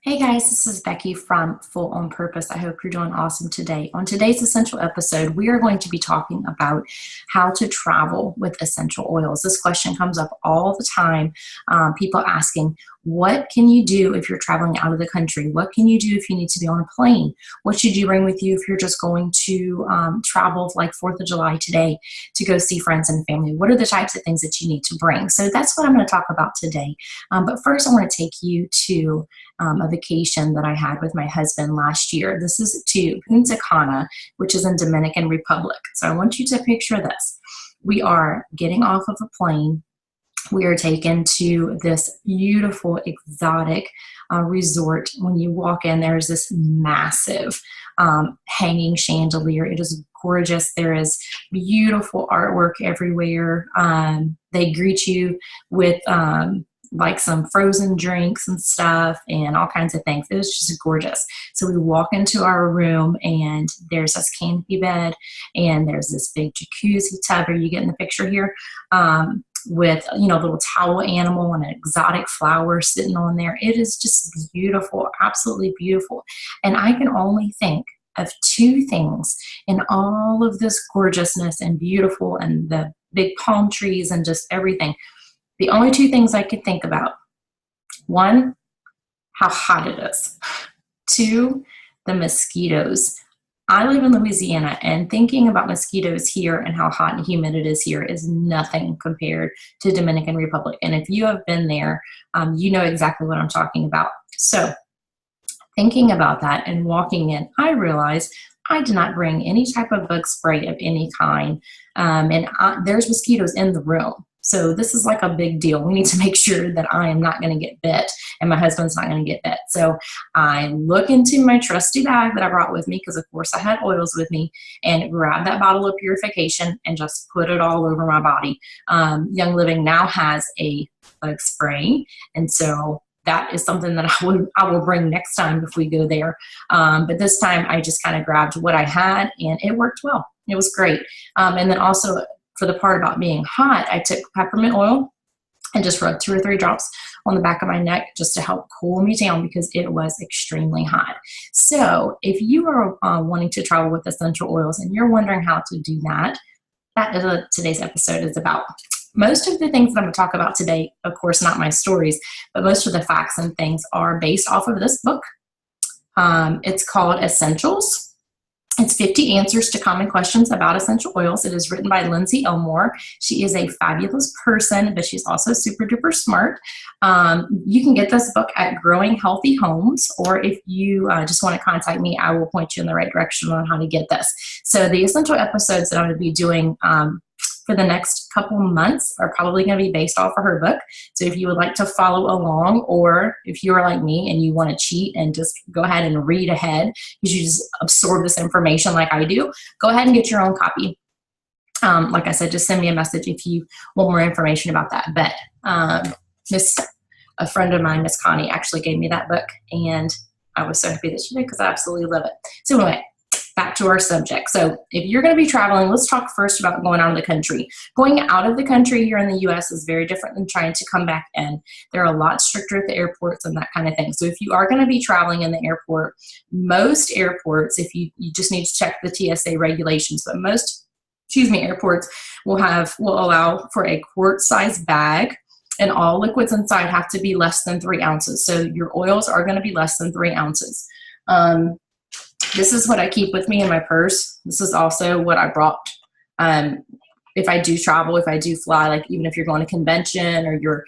Hey guys, this is Becky from Full On Purpose. I hope you're doing awesome today. On today's essential episode, we are going to be talking about how to travel with essential oils. This question comes up all the time. People asking, what can you do if you're traveling out of the country? What can you do if you need to be on a plane? What should you bring with you if you're just going to travel like 4th of July today to go see friends and family? What are the types of things that you need to bring? So that's what I'm going to talk about today. But first, I want to take you to a vacation that I had with my husband last year. This is to Punta Cana, which is in Dominican Republic. So I want you to picture this. We are getting off of a plane. We are taken to this beautiful, exotic resort. When you walk in, there's this massive hanging chandelier. It is gorgeous. There is beautiful artwork everywhere. They greet you with like some frozen drinks and stuff and all kinds of things. It was just gorgeous. So we walk into our room and there's this canopy bed and there's this big jacuzzi tub. Are you getting the picture here? With, a little towel animal and an exotic flower sitting on there. It is just beautiful, absolutely beautiful. And I can only think of two things in all of this gorgeousness and beautiful and the big palm trees and just everything. The only two things I could think about: one, how hot it is. Two, the mosquitoes. I live in Louisiana, and thinking about mosquitoes here and how hot and humid it is here is nothing compared to Dominican Republic. And if you have been there, you know exactly what I'm talking about. So thinking about that and walking in, I realized I did not bring any type of bug spray of any kind. There's mosquitoes in the room. So this is like a big deal. We need to make sure that I am not going to get bit and my husband's not going to get bit. So I look into my trusty bag that I brought with me, because of course I had oils with me, and grab that bottle of purification and just put it all over my body. Young Living now has a bug spray, and so that is something that I will bring next time if we go there. But this time I just kind of grabbed what I had and it worked well. It was great. And then also, for the part about being hot, I took peppermint oil and just rubbed 2 or 3 drops on the back of my neck just to help cool me down, because it was extremely hot. So if you are wanting to travel with essential oils and you're wondering how to do that, that is what today's episode is about. Most of the things that I'm going to talk about today, of course, not my stories, but most of the facts and things are based off of this book. It's called Essentials. It's 50 Answers to Common Questions About Essential Oils. It is written by Lindsay Elmore. She is a fabulous person, but she's also super duper smart. You can get this book at Growing Healthy Homes, or if you just want to contact me, I will point you in the right direction on how to get this. So the essential episodes that I'm going to be doing for the next couple months are probably going to be based off of her book. So if you would like to follow along, or if you're like me and you want to cheat and just go ahead and read ahead because you just absorb this information like I do, go ahead and get your own copy. Like I said, just send me a message if you want more information about that. But a friend of mine, Miss Connie, actually gave me that book, and I was so happy that she did, because I absolutely love it. So anyway, back to our subject. So if you're going to be traveling, let's talk first about going out of the country. Going out of the country here in the U.S. is very different than trying to come back in. They're a lot stricter at the airports and that kind of thing. So if you are going to be traveling in the airport, most airports, if you just need to check the TSA regulations, but most, airports will allow for a quart-sized bag, and all liquids inside have to be less than 3 ounces. So your oils are going to be less than 3 ounces. This is what I keep with me in my purse. This is also what I brought. If I do travel, if I do fly, like even if you're going to convention or you're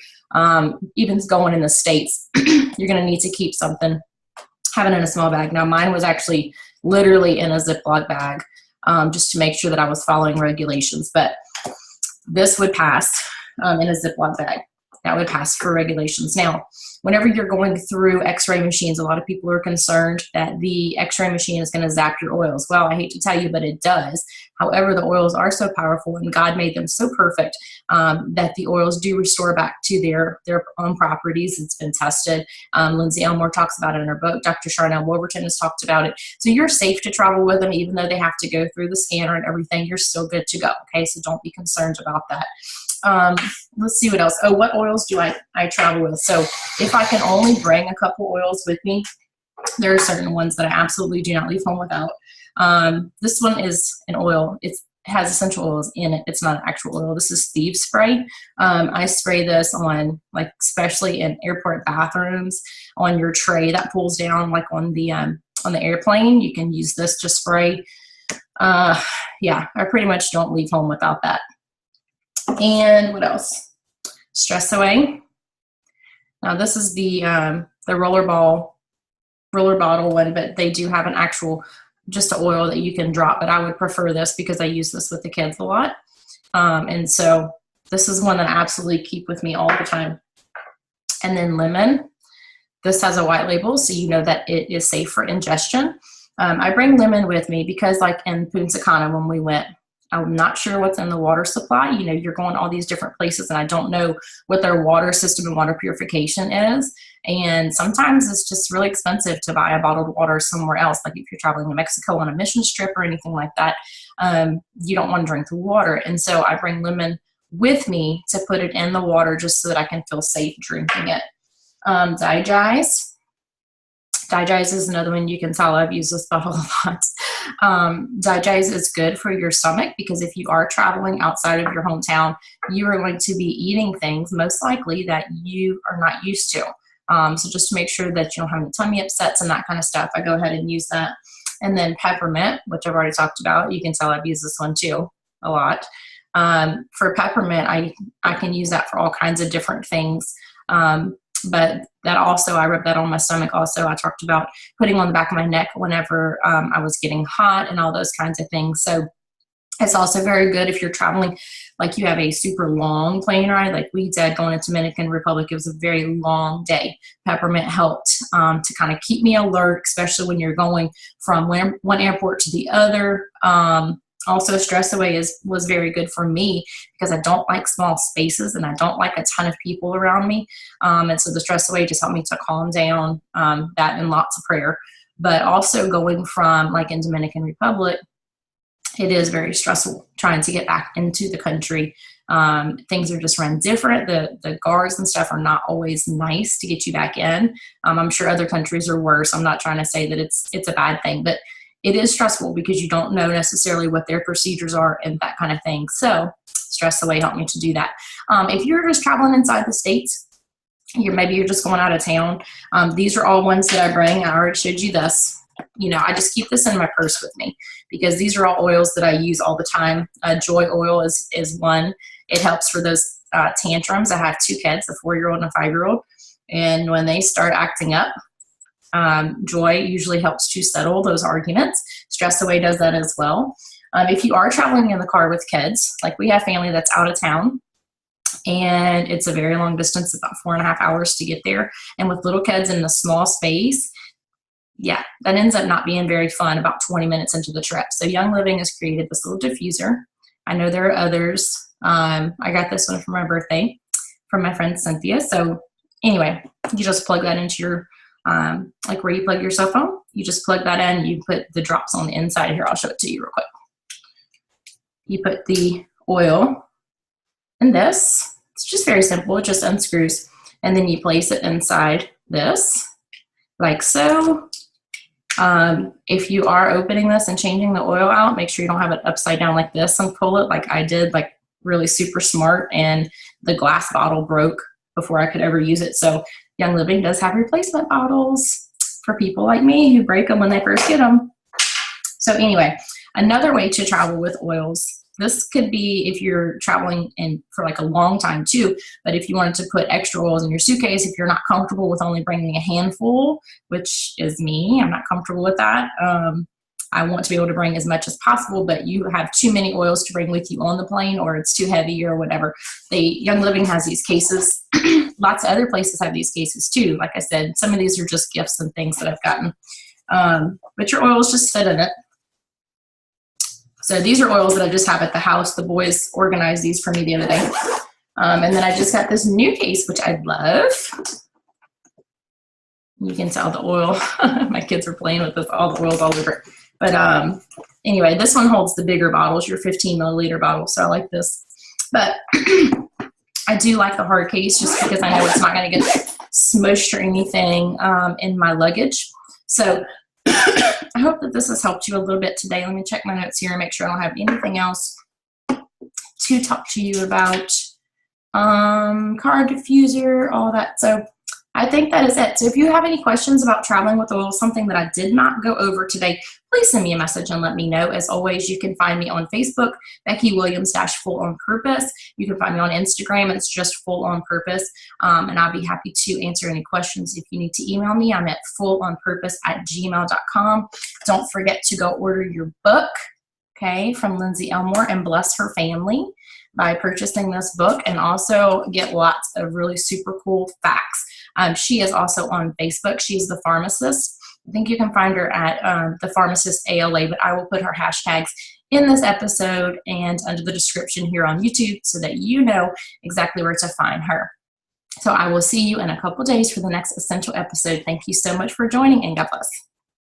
even going in the States, you're going to need to keep something, have it in a small bag. Now mine was actually literally in a Ziploc bag, just to make sure that I was following regulations. But this would pass in a Ziploc bag. That would pass for regulations. Now, whenever you're going through x-ray machines, a lot of people are concerned that the x-ray machine is going to zap your oils. Well, I hate to tell you, but it does. However, the oils are so powerful, and God made them so perfect, that the oils do restore back to their own properties. It's been tested. Lindsay Elmore talks about it in her book. Dr. Charnel Wolverton has talked about it. So you're safe to travel with them, even though they have to go through the scanner and everything. You're still good to go. Okay, so don't be concerned about that. Let's see what else. Oh, what oils do I travel with? So if I can only bring a couple oils with me, there are certain ones that I absolutely do not leave home without. This one is an oil. It has essential oils in it. It's not an actual oil. This is Thieves Spray. I spray this on, like, especially in airport bathrooms, on your tray that pulls down, like on the airplane. You can use this to spray. Yeah, I pretty much don't leave home without that. And what else? Stress Away. Now this is the roller bottle one, but they do have an actual, just an oil that you can drop, but I would prefer this because I use this with the kids a lot. And so this is one that I absolutely keep with me all the time. And then lemon. This has a white label, so you know that it is safe for ingestion. I bring lemon with me because, like in Punta Cana when we went, I'm not sure what's in the water supply. You know, you're going all these different places and I don't know what their water system and water purification is. And sometimes it's just really expensive to buy a bottled water somewhere else. Like if you're traveling to Mexico on a mission trip or anything like that, you don't want to drink the water. And so I bring lemon with me to put it in the water just so that I can feel safe drinking it. Digize. Digize is another one. You can tell I've used this bottle a lot. Digize is good for your stomach because if you are traveling outside of your hometown, you are going to be eating things most likely that you are not used to. So just to make sure that you don't have any tummy upsets and that kind of stuff, I go ahead and use that. And then peppermint, which I've already talked about. You can tell I've used this one too a lot. For peppermint, I can use that for all kinds of different things. But that also, I rub that on my stomach also. I talked about putting on the back of my neck whenever I was getting hot and all those kinds of things. So it's also very good if you're traveling, like you have a super long plane ride, like we did going to Dominican Republic. It was a very long day. Peppermint helped to kind of keep me alert, especially when you're going from one airport to the other. Also, Stress Away was very good for me because I don't like small spaces and I don't like a ton of people around me. And so the Stress Away just helped me to calm down, that and lots of prayer. But also going from, like in Dominican Republic, it is very stressful trying to get back into the country. Things are just run different. The guards and stuff are not always nice to get you back in. I'm sure other countries are worse. I'm not trying to say that it's a bad thing, but it is stressful because you don't know necessarily what their procedures are and that kind of thing. So Stress Away helped me to do that. If you're just traveling inside the States, maybe you're just going out of town. These are all ones that I bring. I already showed you this. You know, I just keep this in my purse with me because these are all oils that I use all the time. Joy oil is one. It helps for those tantrums. I have two kids, a 4-year-old and a 5-year-old. And when they start acting up, Joy usually helps to settle those arguments. Stress Away does that as well. If you are traveling in the car with kids, like we have family that's out of town, and it's a very long distance, about 4.5 hours to get there. And with little kids in a small space, yeah, that ends up not being very fun about 20 minutes into the trip. So Young Living has created this little diffuser. I know there are others. I got this one for my birthday from my friend Cynthia. So anyway, you just plug that into your like where you plug your cell phone, you just plug that in, you put the drops on the inside. Here, I'll show it to you real quick. You put the oil in this. It's just very simple. It just unscrews. And then you place it inside this, like so. If you are opening this and changing the oil out, make sure you don't have it upside down like this and pull it like I did, like really super smart. And the glass bottle broke before I could ever use it. So Young Living does have replacement bottles for people like me who break them when they first get them. So anyway, another way to travel with oils, this could be if you're traveling in for like a long time too, but if you wanted to put extra oils in your suitcase, if you're not comfortable with only bringing a handful, which is me, I'm not comfortable with that. I want to be able to bring as much as possible, but you have too many oils to bring with you on the plane or it's too heavy or whatever. Young Living has these cases. Lots of other places have these cases too. Like I said, some of these are just gifts and things that I've gotten. But your oils just fit in it. So these are oils that I just have at the house. The boys organized these for me the other day. And then I just got this new case, which I love. You can tell the oil. My kids are playing with this, all the oils all over it. But anyway, this one holds the bigger bottles, your 15 milliliter bottle. So I like this. But I do like the hard case just because I know it's not going to get smushed or anything in my luggage. So I hope that this has helped you a little bit today. Let me check my notes here and make sure I don't have anything else to talk to you about. Card diffuser, all that. So I think that is it. So if you have any questions about traveling with oil, something that I did not go over today, please send me a message and let me know. As always, you can find me on Facebook, Becky Williams Full On Purpose. You can find me on Instagram. It's just Full On Purpose. And I'll be happy to answer any questions. If you need to email me, I'm at fullonpurpose@gmail.com. Don't forget to go order your book, okay, from Lindsay Elmore, and bless her family by purchasing this book, and also get lots of really super cool facts. She is also on Facebook. She's the pharmacist. I think you can find her at the pharmacist ALA, but I will put her hashtags in this episode and under the description here on YouTube so that you know exactly where to find her. So I will see you in a couple days for the next essential episode. Thank you so much for joining, and God bless.